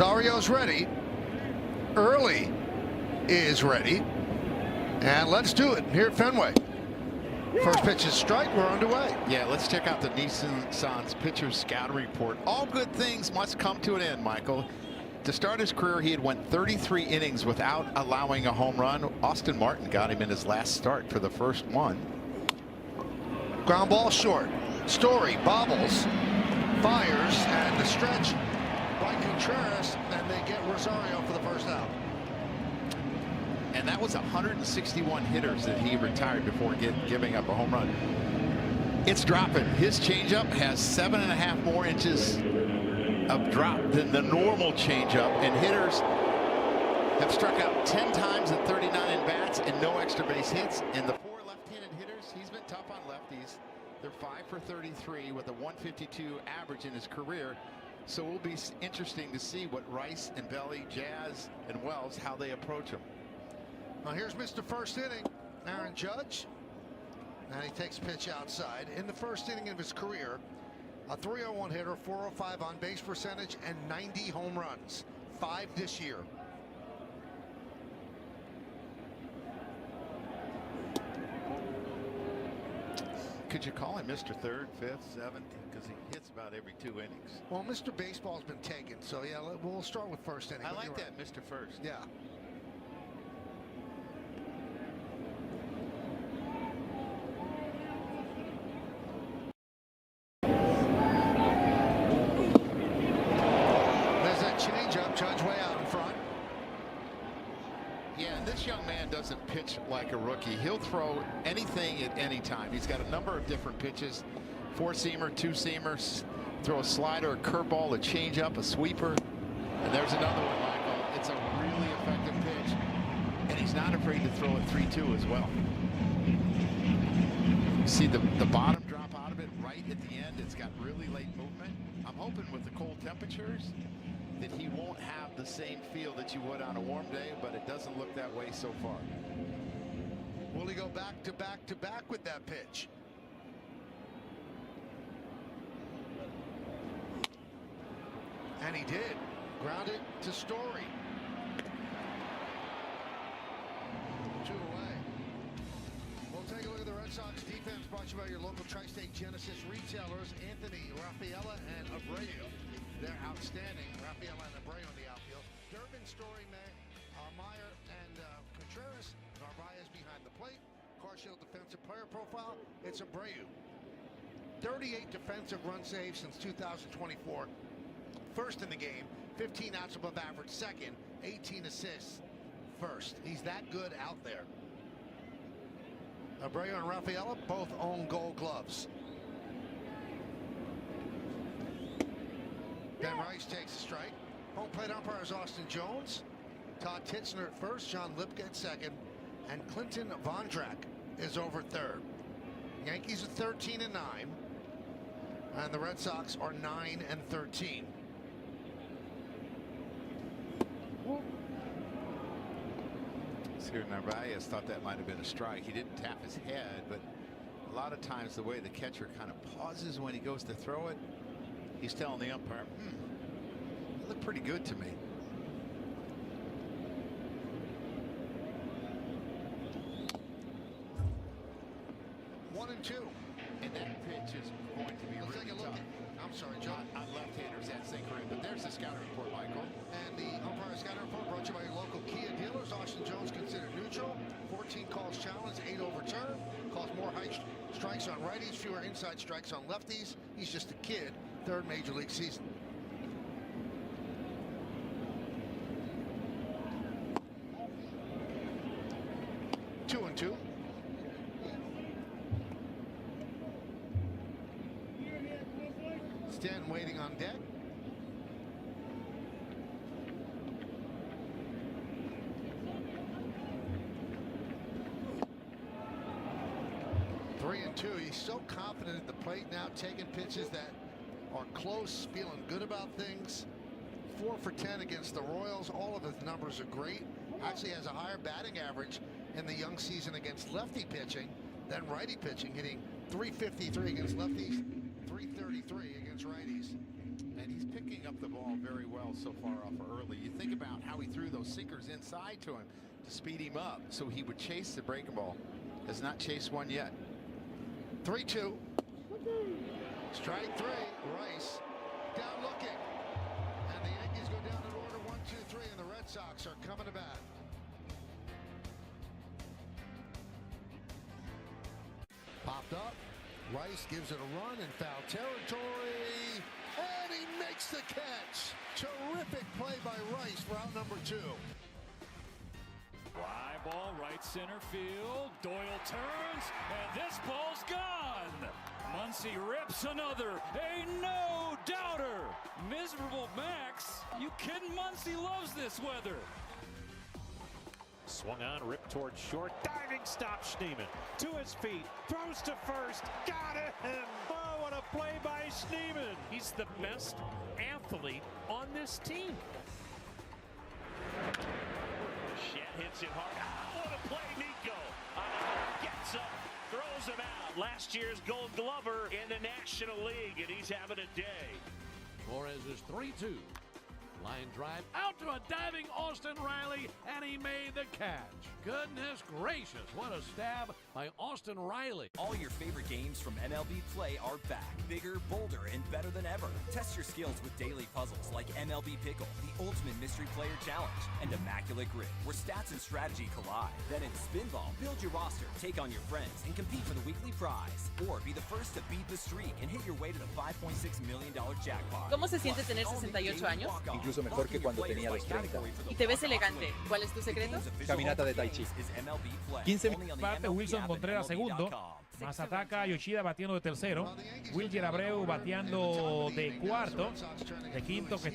Rosario's ready. Early is ready. And let's do it here at Fenway. First pitch is strike. We're underway. Yeah, let's check out the Nissan's pitcher scouting report. All good things must come to an end, Michael. To start his career, he had went 33 innings without allowing a home run. Austin Martin got him in his last start for the first one. Ground ball short. Story bobbles, fires, and the stretch by Contreras, and they get Rosario for the first out. And that was 161 hitters that he retired before giving up a home run. It's dropping. His changeup has 7.5 more inches of drop than the normal changeup, and hitters have struck out 10 times in 39 at-bats and no extra base hits. And the 4 left-handed hitters, he's been tough on lefties. They're 5 for 33 with a 152 average in his career. So it will be interesting to see what Rice and Belly, Jazz, and Wells, how they approach him. Now here's Mr. First Inning, Aaron Judge. And he takes pitch outside. In the first inning of his career, a 301 hitter, 405 on base percentage, and 90 home runs. 5 this year. Could you call him Mr. Third, Fifth, Seventh? Because he hits about every 2 innings. Well, Mr. Baseball's been taken, so yeah, we'll start with first inning. I like that, right. Mr. First. Yeah. There's that changeup, Judge way out in front. Yeah, and this young man doesn't pitch like a rookie. He'll throw anything at any time. He's got a number of different pitches. 4-seamer, 2-seamers, throw a slider, a curveball, a changeup, a sweeper. And there's another one, Michael. It's a really effective pitch. And he's not afraid to throw it 3-2 as well. See the bottom drop out of it right at the end. It's got really late movement. I'm hoping with the cold temperatures that he won't have the same feel that you would on a warm day, but it doesn't look that way so far. Will he go back to back to back with that pitch? And he did. Grounded to Story. 2 away. We'll take a look at the Red Sox defense, brought to you by your local Tri-State Genesis retailers, Anthony, Rafaela, and Abreu. They're outstanding. Rafaela and Abreu in the outfield. Durbin, Story, Meyer, and Contreras. Narvaez behind the plate. Carshield defensive player profile. It's Abreu. 38 defensive run saves since 2024. First in the game. 15 outs above average second. 18 assists first. He's that good out there. Abreu and Rafaela both own Gold Gloves. Ben Rice takes a strike. Home plate umpire is Austin Jones. Todd Titzner at first. John Lipka at second. And Clinton Vondrak is over third. Yankees are 13-9. And the Red Sox are 9-13. Here, Narvaez thought that might have been a strike. He didn't tap his head, but a lot of times the way the catcher kind of pauses when he goes to throw it, he's telling the umpire, it looked pretty good to me. One and two. And that pitch is going to be Let's really take a look tough. I'm sorry, John. On left-handers at St. Corinne, but there's the scouting report, Michael. And the umpire scouting report brought to you by your local Kia dealers. Austin Jones considered neutral. 14 calls challenged, 8 overturned. Calls more high strikes on righties, fewer inside strikes on lefties. He's just a kid. 3rd major league season. Two and two. Stanton waiting on deck. Three and two. He's so confident at the plate now, taking pitches that are close, feeling good about things. 4 for 10 against the Royals. All of his numbers are great. Actually has a higher batting average in the young season against lefty pitching than righty pitching, hitting .353 against lefties, .333 against righties. And he's picking up the ball very well so far off early. You think about how he threw those sinkers inside to him to speed him up so he would chase the breaking ball. Has not chased one yet. 3-2. Strike three. Rice down looking. And the Yankees go down in order 1-2-3, and the Red Sox are coming to bat. Popped up. Rice gives it a run in foul territory. And he makes the catch. Terrific play by Rice for out number 2. Fly ball, right center field. Doyle turns, and this ball's gone. Muncy rips another. A no-doubter. Miserable Max. You kidding? Muncy loves this weather. Swung on, ripped towards short, diving stop. Schneemann to his feet, throws to first, got him! Oh, what a play by Schneemann! He's the best athlete on this team. Shed hits it hard. Oh, what a play, Nico! Gets up, throws him out. Last year's Gold Glover in the National League, and he's having a day. Flores is 3-2. Line drive out to a diving Austin Riley, and he made the catch. Goodness gracious, what a stab by Austin Riley. All your favorite games from MLB Play are back. Bigger, bolder, and better than ever. Test your skills with daily puzzles like MLB Pickle, the Ultimate Mystery Player Challenge, and Immaculate Grid, where stats and strategy collide. Then in Spinball, build your roster, take on your friends, and compete for the weekly prize. Or be the first to beat the streak and hit your way to the $5.6 million jackpot. ¿Cómo se siente tener 68 años? Incluso mejor que cuando tenía los 30. Y te ves elegante. ¿Cuál es tu secreto? Caminata de Tai Chi. 15 parte Wilson Contreras segundo. Masataka Yoshida batiendo de tercero. Wilger Abreu bateando de cuarto. De quinto que...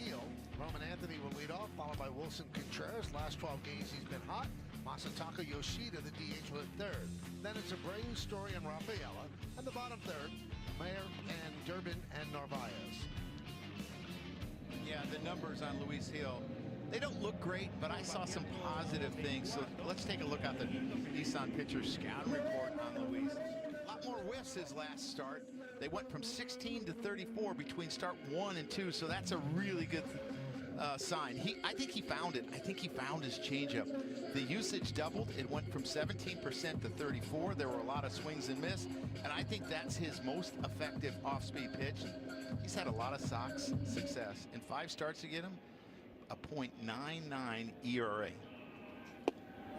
Roman Anthony will lead off, followed by Wilson Contreras. Last 12 games he's been hot. Masataka Yoshida, the DH, with third. Then it's Abreu, Story, and Rafaela. And the bottom third, Mayer and Durbin and Narvaez. Yeah, the numbers on Luis Gil, they don't look great, but I saw some positive things. So let's take a look at the Nissan Pitcher Scouting Report on Luis. A lot more whiffs his last start. They went from 16 to 34 between start 1 and 2, so that's a really good sign. I think he found it. I think he found his changeup. The usage doubled. It went from 17% to 34. There were a lot of swings and miss, and I think that's his most effective off-speed pitch. He's had a lot of Sox success. In 5 starts to get him, a .99 ERA.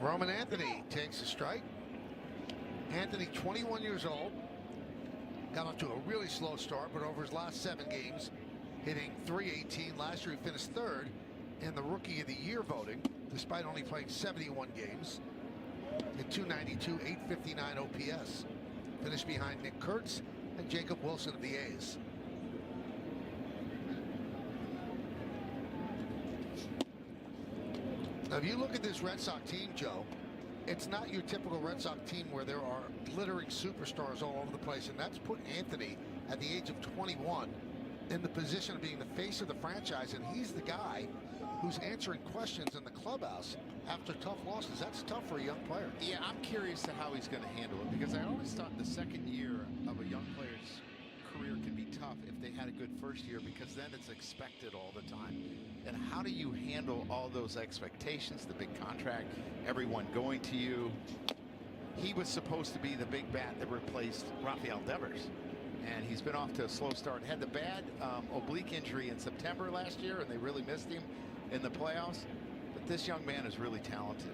Roman Anthony takes a strike. Anthony, 21 years old, got off to a really slow start, but over his last 7 games, hitting .318. Last year he finished 3rd in the Rookie of the Year voting, despite only playing 71 games. At .292, .859 OPS. Finished behind Nick Kurtz and Jacob Wilson of the A's. Now, if you look at this Red Sox team, Joe, it's not your typical Red Sox team where there are glittering superstars all over the place, and that's put Anthony at the age of 21 in the position of being the face of the franchise, and he's the guy who's answering questions in the clubhouse after tough losses. That's tough for a young player. Yeah, I'm curious to how he's going to handle it, because I always thought the second year of a young player's career can be tough if they had a good first year, because then it's expected all the time. And how do you handle all those expectations, the big contract, everyone going to you? He was supposed to be the big bat that replaced Rafael Devers, and he's been off to a slow start. Had the bad oblique injury in September last year, and they really missed him in the playoffs. But this young man is really talented.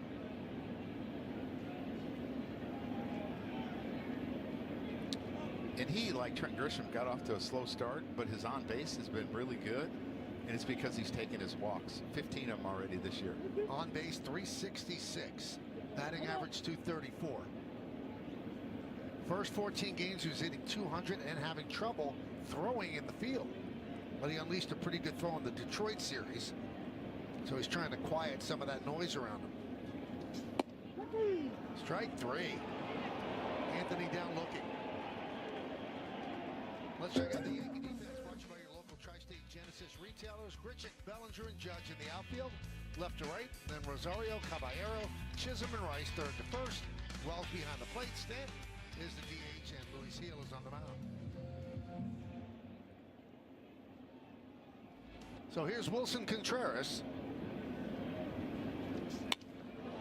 And he, like Trent Grisham, got off to a slow start, but his on base has been really good, and it's because he's taken his walks. 15 of them already this year. On base, 366. Batting average, 234. First 14 games, he was hitting 200 and having trouble throwing in the field. But he unleashed a pretty good throw in the Detroit series. So he's trying to quiet some of that noise around him. Strike 3. Anthony down looking. Let's check out the Yankee defense, brought to you by your local Tri-State Genesis retailers. Gritchick, Bellinger, and Judge in the outfield. Left to right, then Rosario, Caballero, Chisholm, and Rice third to first. Wells behind the plate. Stanton is the DH, and Luis Gil is on the mound. So here's Wilson Contreras.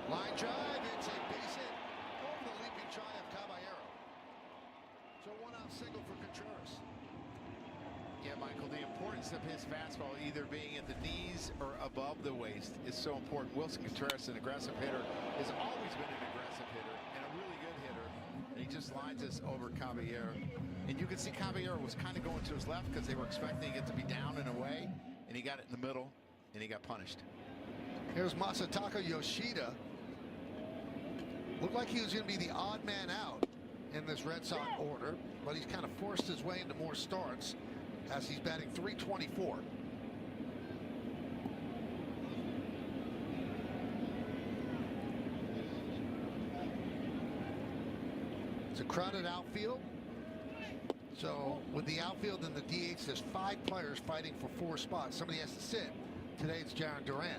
Line drive, it's a base hit over the leaping try of Caballero. So 1-out single for Contreras. Yeah, Michael, the importance of his fastball either being at the knees or above the waist is so important. Wilson Contreras, an aggressive hitter, has always been an aggressive hitter and a really good hitter. And he just lines this over Caballero. And you can see Caballero was kind of going to his left because they were expecting it to be down and away. And he got it in the middle, and he got punished. Here's Masataka Yoshida. Looked like he was going to be the odd man out in this Red Sox order, but he's kind of forced his way into more starts as he's batting .324. It's a crowded outfield. So with the outfield and the DH, there's 5 players fighting for 4 spots. Somebody has to sit. Today it's Jarren Duran.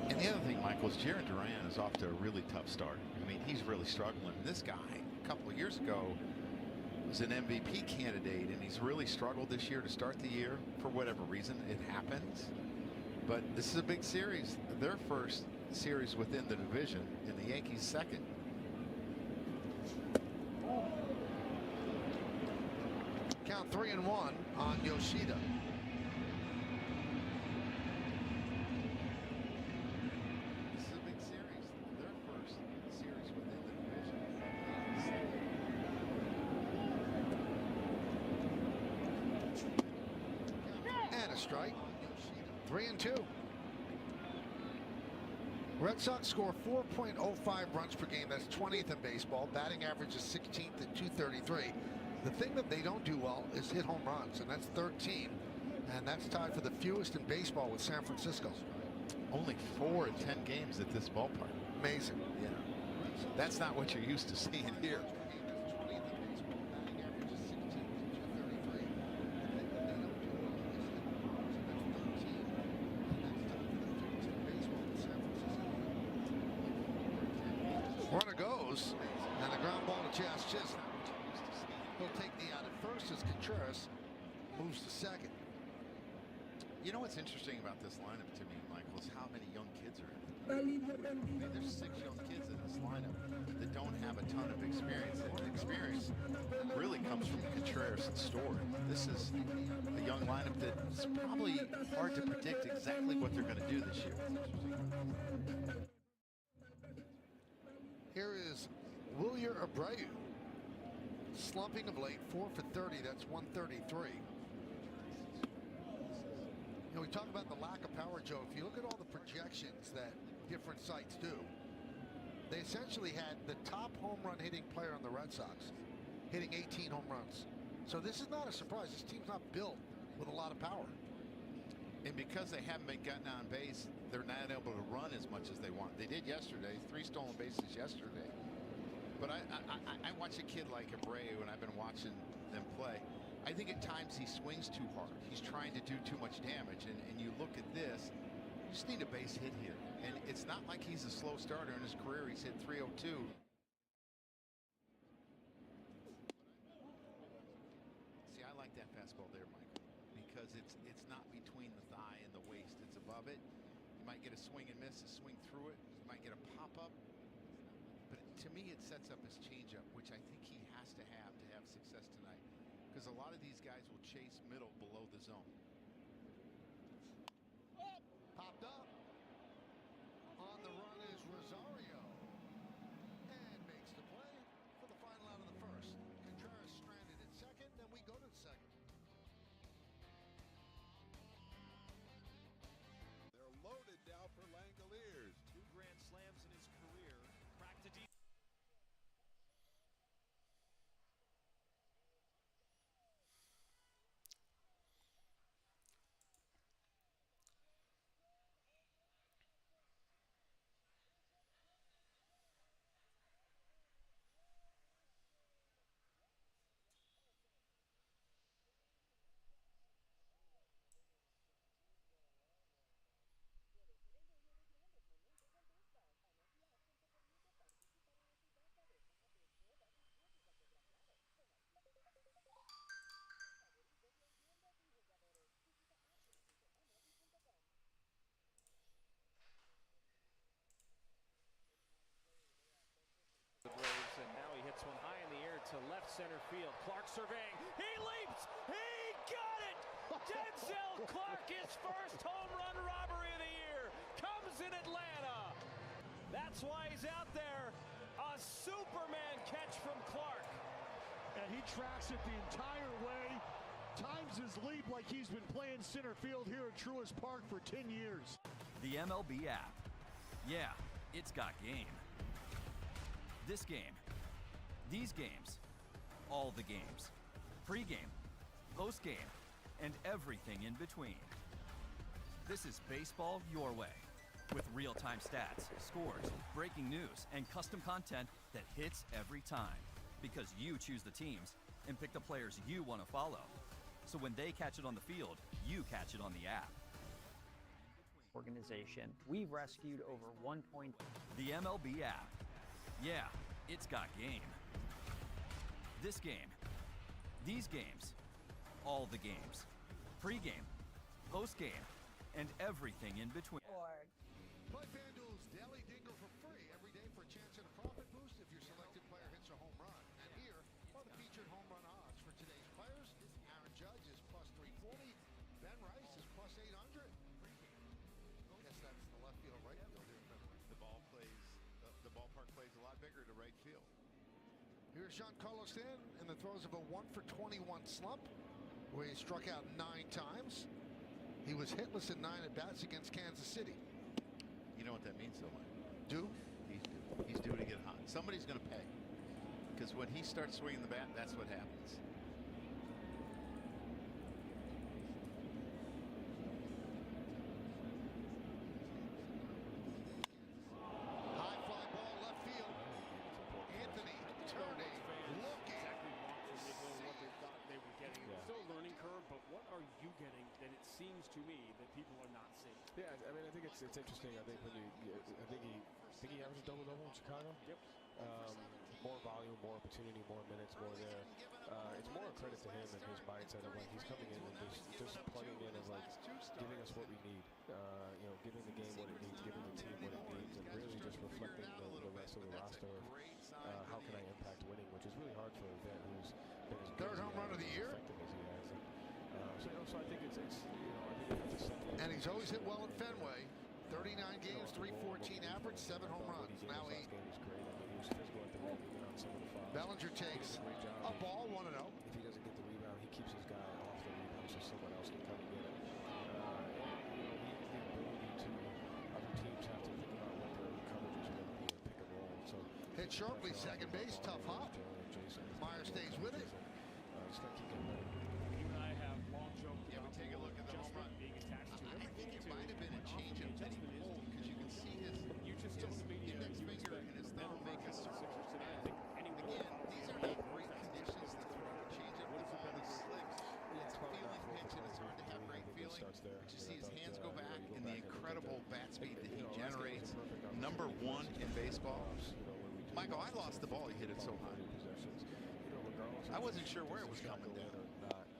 And the other thing, Michael, is Jarren Duran is off to a really tough start. I mean, he's really struggling. This guy, a couple of years ago, was an MVP candidate, and he's really struggled this year to start the year for whatever reason. It happens. But this is a big series. Their first series within the division, and the Yankees second. Count 3-1 on Yoshida. This is a big series. Their first series within the division. And a strike. 3-2. Red Sox score 4.05 runs per game. That's 20th in baseball. Batting average is 16th at .233. The thing that they don't do well is hit home runs, and that's 13. And that's tied for the fewest in baseball with San Francisco. Only 4 in 10 games at this ballpark. Amazing. Yeah. That's not what you're used to seeing here. Runner goes, and the ground ball to Chas Chisholm. He'll take the out at first as Contreras moves to second. You know what's interesting about this lineup to me, Michael, is how many young kids are in it. I mean, there's 6 young kids in this lineup that don't have a ton of experience. And experience really comes from Contreras and Story. This is a young lineup that's probably hard to predict exactly what they're going to do this year. Here is Wilyer Abreu. Slumping of late, 4 for 30. That's 133. You know, we talk about the lack of power, Joe. If you look at all the projections that different sites do, they essentially had the top home run hitting player on the Red Sox hitting 18 home runs. So this is not a surprise. This team's not built with a lot of power. And because they haven't been gotten on base, they're not able to run as much as they want. They did yesterday, 3 stolen bases yesterday. But I watch a kid like Abreu, and I've been watching them play. I think at times he swings too hard. He's trying to do too much damage. And you look at this, you just need a base hit here. And it's not like he's a slow starter in his career. He's hit .302. See, I like that fastball there, Michael, because it's not between the thigh and the waist. It's above it. You might get a swing and miss, a swing through it. You might get a pop-up. But to me, it sets up his changeup, which I think he has to have success tonight. Because a lot of these guys will chase middle below the zone. Popped up. On the run is Rosario. And makes the play for the final out of the first. Contreras stranded at second, then we go to the second. They're loaded now for Langoliers. 2 grand slams in his career. Cracked to deep. to left center field. Clark surveying. He leaps. He got it. Denzel Clark, his first home run robbery of the year, comes in Atlanta. That's why he's out there. A Superman catch from Clark. And he tracks it the entire way. Times his leap like he's been playing center field here at Truist Park for 10 years. The MLB app. Yeah, it's got game. This game. These games. All the games. Pre-game. Post-game. And everything in between. This is baseball your way. With real-time stats, scores, breaking news, and custom content that hits every time. Because you choose the teams and pick the players you want to follow. So when they catch it on the field, you catch it on the app. Organization, we've rescued over 1. The MLB app. Yeah, it's got game. This game. These games. All the games. Pre-game. Post-game. And everything in between. Play FanDuel's Daily Dingle for free every day for a chance at a profit boost if your selected player hits a home run. And here are the featured home run odds for today's players. Aaron Judge is plus 340. Ben Rice is plus 800. I guess that's the left field, right field here in Fenway. The ballpark plays a lot bigger to right field. Here's Giancarlo Stanton in the throes of a 1-for-21 slump, where he struck out 9 times. He was hitless in 9 at-bats against Kansas City. You know what that means, though, Mike? Due? He's due. He's due to get hot. Somebody's going to pay. Because when he starts swinging the bat, that's what happens. High fly ball left field. Anthony turning, looking. Exactly what they thought they were getting. It's still a learning curve, but what are you getting that it seems to me that people are not seeing? Yeah, I mean, I think it's interesting. I think when I think he averaged a double-double in Chicago. Yep. More volume, more opportunity, more minutes, more there. It's more a credit to him and his mindset of like he's coming in and just plugging in and like giving us what we need. You know, giving the game what it needs, giving the team what it needs, and really just reflecting the rest of the roster of how can I impact winning, which is really hard for a vet who's been as Third home run of the year. effective as he has. And, so I think it's you know, I think it's a second. And he's always hit well at Fenway. 39 games, 314 average, 7 home runs, now 8. Bellinger takes a ball, 1-0. If he doesn't get the rebound, he keeps his guy off the rebound so someone else can come and get it. And, the ability to other teams have to think about what their coverages are going to be and pick and roll. So hit sharply, second base, tough hop. Meyer stays with it. Just got to keep getting better. You and I have long joked Yeah, but take a look at the home run. being attached to I think it might have been a changeup that he pulled because you can see his index finger and his thumb make a circle. Again, these are not great conditions to throw a changeup. The ball is slick. It's a feeling pitch and it's hard to have great feeling. But you see his hands go back and the incredible bat speed that he generates. Number 1 in baseball. Michael, I lost the ball. He hit it so high. I wasn't sure where it was coming down.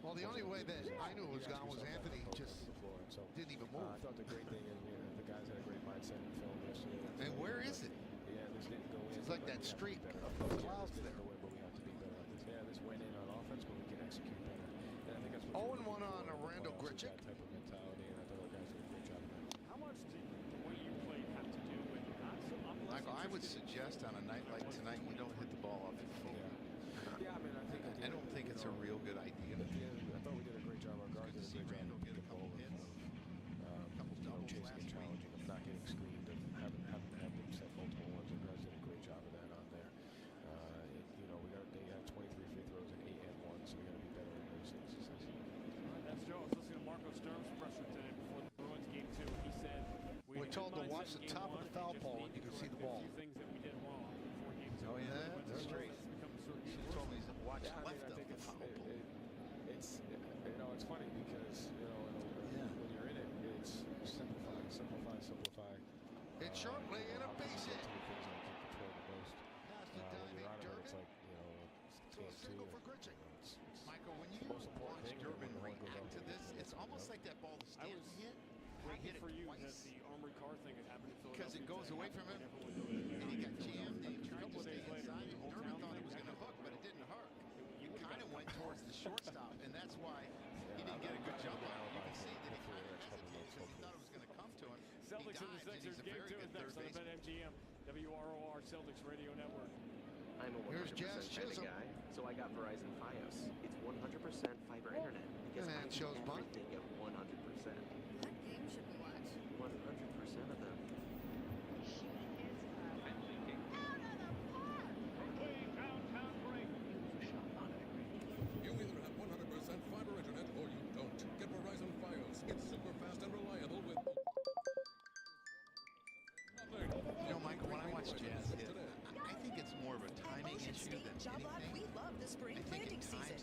Well, the only way that I knew it was gone was Anthony just didn't even move. I thought the great thing is the guys had a great mindset in film yesterday. And where is it? Yeah, this didn't go in. It's like that streak of those clouds there. But we have to be better at this. Yeah, this went in on offense, but we can execute better. And I think that's what 0-1 on Randall Grichuk. That type of mentality, and I thought our guys did a great job of that. How much did the way you played have to do with Michael, I would suggest on a night like tonight, you don't hit the ball off your foot. Yeah, I mean, I don't think it's a real good idea. I thought we did a great job. Our guards did a great job. Randall get a couple hits. Chasing and challenging them, not getting screened, and having had them set multiple ones. Our guys did a great job of that on there. You know, they had 23 free throws and 8 and 1, so we got to be better in those instances. All right, that's Joe. I was listening to Marco Sturm's presser today before the Bruins game 2, and he said We're told to watch the top of the foul pole and you can see the ball. Things that we did wrong before game 2. Oh yeah, that's straight. She told me to watch left of the foul pole. It's you know, it's funny because you know when you're in it, it's simplify. Hit sharply and a base hit. Past the diving Durbin. It's like, you know, So a single for Grichuk. Michael, when you watch Durbin react to this, it's almost like that ball that Stanton hit. Where he hit it for you twice. that the Armory car thing had happened in Philadelphia. Because it goes away from him, and he got jammed, and he tried to stay inside, and Durbin thought it was going to hook, but it didn't hurt. Celtics and the Sixers. Game 2 is next on the BetMGM WROR Celtics Radio Network. I'm a 100% kind of guy, so I got Verizon Fios. It's 100% fiber internet because I need everything at 100%. What game should we watch? 100% of them. You either have 100% fiber internet or you don't. Get Verizon Fios. It's super fast and reliable with... You know, Michael, when I watch Jazz hit, I think it's more of a timing issue than anything. We love the spring planting season.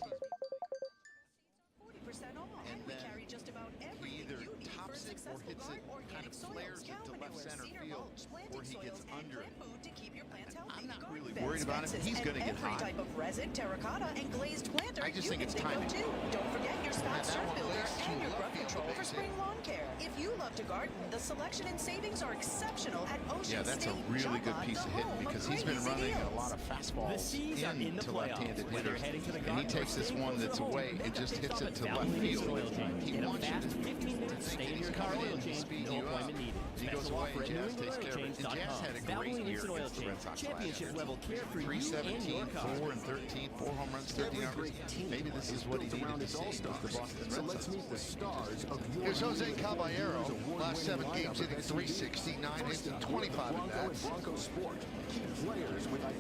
40% off. And we then carry just about he everything either you need for a tops it or successful hits it, garden. kind of Organic flares soils, it to cow left manure, center cedar field, mulch, planting where he gets soils, and under it. plant food to keep your plants healthy. I'm not Garden really beds, worried about him. fences, He's going to and get every hot. type of resin, terracotta, and glazed planter I just you think can it's think of timing. too. Don't forget your Scott And that Surf one Builder lays and too your left grub field, control the for base spring hit. lawn care. If you love to garden, the selection and savings are exceptional at Ocean Yeah, that's a State really good Java, piece of the hitting home of because he's been crazy running a deals. lot of fastballs into left-handed hitters, and he takes this one that's away and just hits it to left field. He wants you to think that he's coming in to speed you up. He goes away, and Jazz takes care of it. And Jazz had a great year against the Red Sox last year. 317, 4 and 13, 4 home runs, 13 RBIs. Maybe this is what he needed to see with the Boston Red Sox. let's meet the stars of Here's Jose Caballero. Last 7 games hitting 369 hits and 25 at bats.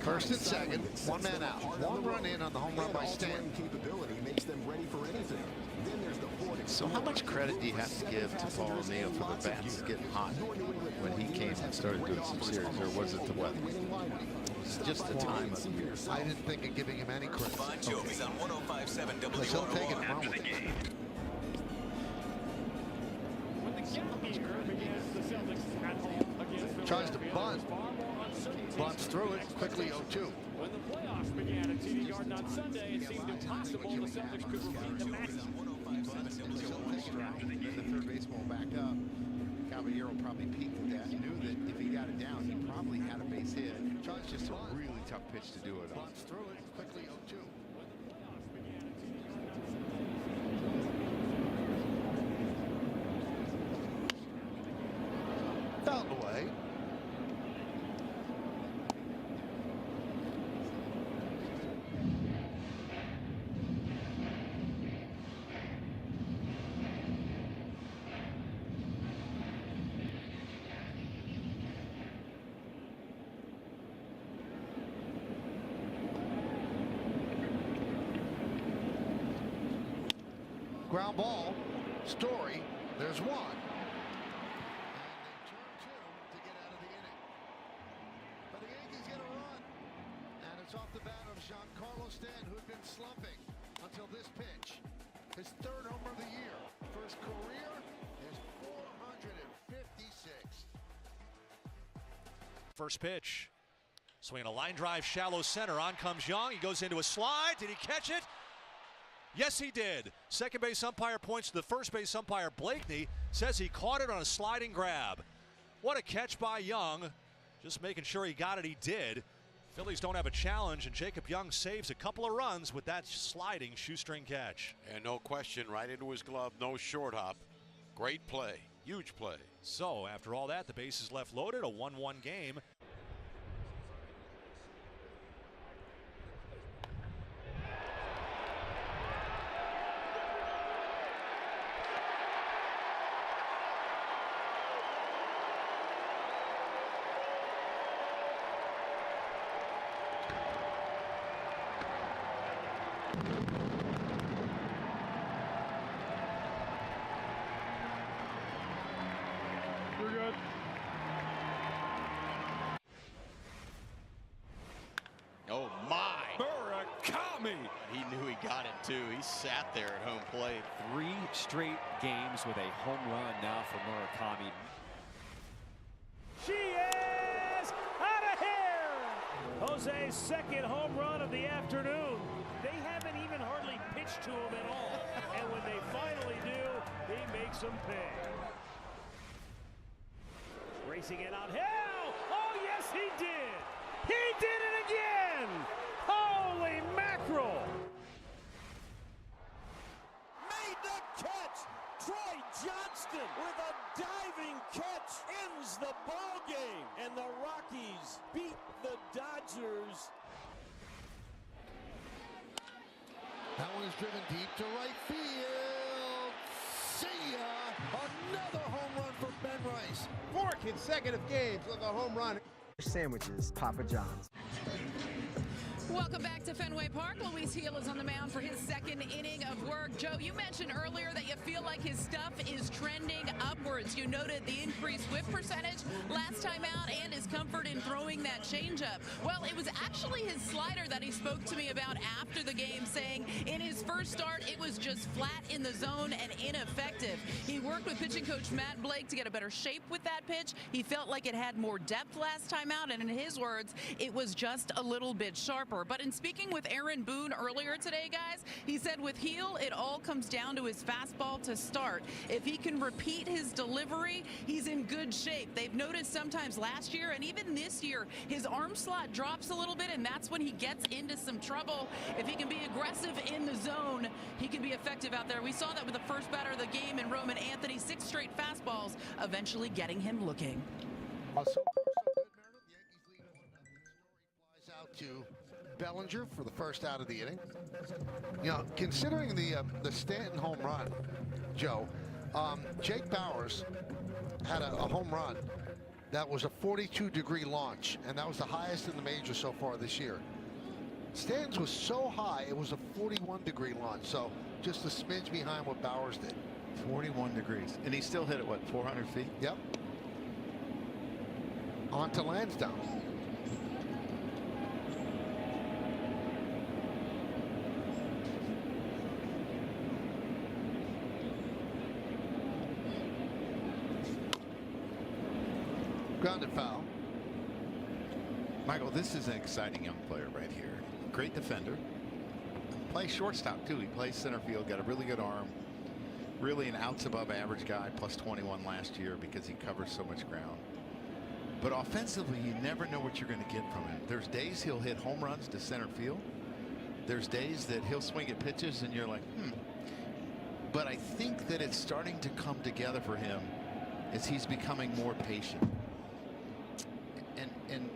First and second, 1 man out. 1 run in on the home run by Stan. So how much credit do you have to give to Paul O'Neill for the bats getting hot when he came and started doing some series, or was it the weather? It's just the time of the year. I didn't think of giving him any credit. Bon Jovi's on 105.7 Because he'll take it WROR wrong after with the it. game. When the gap year begins, the Celtics at home against Tries to Philadelphia. bunt. There's far more uncertainty. Bunts through it, quickly 0-2. When the playoffs began at TD Garden on Sunday, it seemed impossible the Celtics could repeat the match. Then the third baseman back up. Caballero probably peeked at that, knew that if he got it down, he probably had a base hit. It's just a really tough pitch to do it on. Bunts through it, quickly 0-2. Fouled away. Ground ball. Story. There's 1. And they turn 2 to get out of the inning. But the Yankees get a run. And it's off the bat of Giancarlo Stanton, who had been slumping until this pitch. His 3rd homer of the year. For his career, his 456. First pitch. Swinging a line drive, shallow center. On comes Young. He goes into a slide. Did he catch it? Yes, he did. Second base umpire points to the first base umpire. Blakeney says he caught it on a sliding grab. What a catch by Young. Just making sure he got it, he did. Phillies don't have a challenge, and Jacob Young saves a couple of runs with that sliding shoestring catch. And no question, right into his glove, no short hop. Great play, huge play. So after all that, the base is left loaded, a 1-1 game. We're good. Oh my! Murakami! He knew he got it too. He sat there at home plate. 3 straight games with a home run now for Murakami. She is out of here! Jose's 2nd home run of the afternoon. They haven't even hardly pitched to him at all. And when they finally do, he makes them pay. Racing it out. Hell! Oh, yes, he did! He did it again! Holy mackerel! Made the catch! Troy Johnston with a diving catch in is driven deep to right field. See ya! Another home run for Ben Rice. 4 consecutive games with a home run. Sandwiches, Papa John's. Welcome back to Fenway Park. Luis Gil is on the mound for his second inning of work. Joe, you mentioned earlier that you feel like his stuff is trending upwards. You noted the increased whip percentage last time out and his comfort in throwing that changeup. Well, it was actually his slider that he spoke to me about after the game, saying in his first start, it was just flat in the zone and ineffective. He worked with pitching coach Matt Blake to get a better shape with that pitch. He felt like it had more depth last time out, and in his words, it was just a little bit sharper. But in speaking with Aaron Boone earlier today, guys, he said with Gil, it all comes down to his fastball to start. If he can repeat his delivery, he's in good shape. They've noticed sometimes last year and even this year, his arm slot drops a little bit, and that's when he gets into some trouble. If he can be aggressive in the zone, he can be effective out there. We saw that with the first batter of the game in Roman Anthony, 6 straight fastballs, eventually getting him looking. So good, Meredith. The Yankees lead 1-0. Story flies out to Bellinger for the first out of the inning. You know, considering the Stanton home run, Joe, Jake Bauers had a home run that was a 42-degree launch, and that was the highest in the major so far this year. Stanton's was so high, it was a 41-degree launch, so just a smidge behind what Bauers did. 41 degrees. And he still hit it, what, 400 feet? Yep. On to Lansdowne. Grounded foul. Michael, this is an exciting young player right here. Great defender. Plays shortstop, too. He plays center field, got a really good arm. Really an outs above average guy, plus 21 last year because he covers so much ground. But offensively, you never know what you're going to get from him. There's days he'll hit home runs to center field. There's days that he'll swing at pitches and you're like, But I think that it's starting to come together for him as he's becoming more patient. And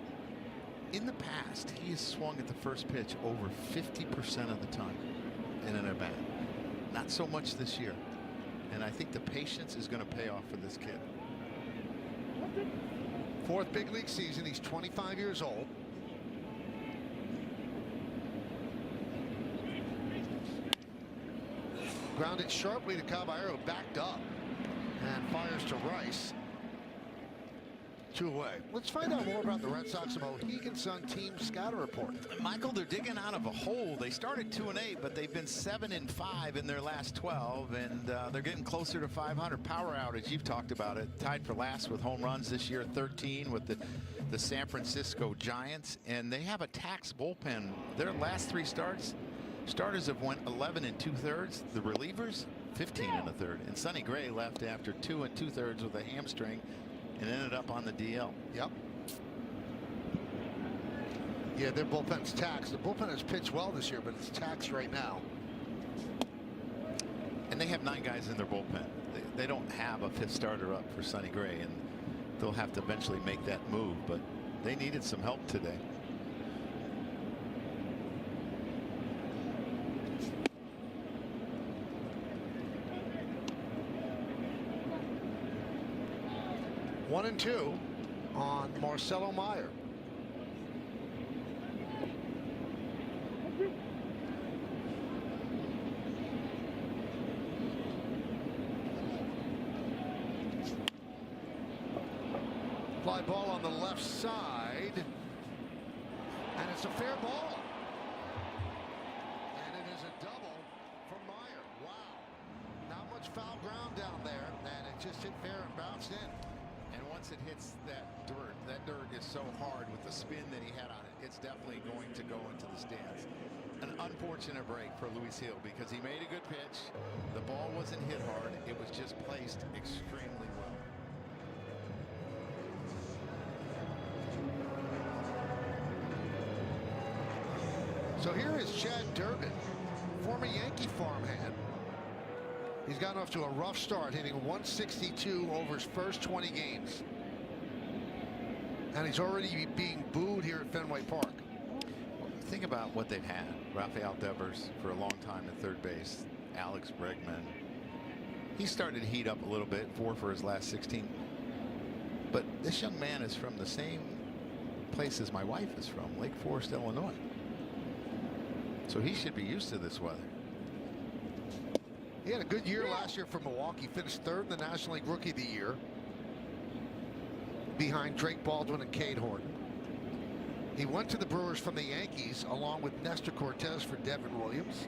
in the past, he has swung at the first pitch over 50% of the time in an at-bat. Not so much this year. And I think the patience is going to pay off for this kid. 4th big league season. He's 25 years old. Grounded sharply to Caballero, backed up and fires to Rice. 2 away. Let's find out more about the Red Sox and Mohegan Sun team scatter report. Michael, they're digging out of a hole. They started 2-8, but they've been 7-5 in their last 12, and they're getting closer to 500. Power outage, you've talked about it. Tied for last with home runs this year, 13 with the San Francisco Giants, and they have a taxed bullpen. Their last 3 starters have went 11 2/3. The relievers 15 1/3, and Sonny Gray left after 2 2/3 with a hamstring and ended up on the DL. Yep. Yeah, their bullpen's taxed. The bullpen has pitched well this year, but it's taxed right now. And they have 9 guys in their bullpen. They don't have a 5th starter up for Sonny Gray, and they'll have to eventually make that move, but they needed some help today. One and 2 on Marcelo Meyer. Fly ball on the left side, and it's a fair ball. And it is a double for Meyer. Wow. Not much foul ground down there, and it just hit fair and bounced in. And once it hits that dirt is so hard with the spin that he had on it, it's definitely going to go into the stands. An unfortunate break for Luis Gil because he made a good pitch. The ball wasn't hit hard. It was just placed extremely well. So here is Chad Durbin, former Yankee farmhand. He's gotten off to a rough start, hitting 162 over his first 20 games. And he's already being booed here at Fenway Park. think about what they've had. Rafael Devers for a long time at third base. Alex Bregman. He started to heat up a little bit, 4 for his last 16. But this young man is from the same place as my wife is from, Lake Forest, Illinois. So he should be used to this weather. He had a good year last year for Milwaukee. Finished 3rd in the National League Rookie of the Year, behind Drake Baldwin and Cade Horton. He went to the Brewers from the Yankees along with Nestor Cortez for Devin Williams.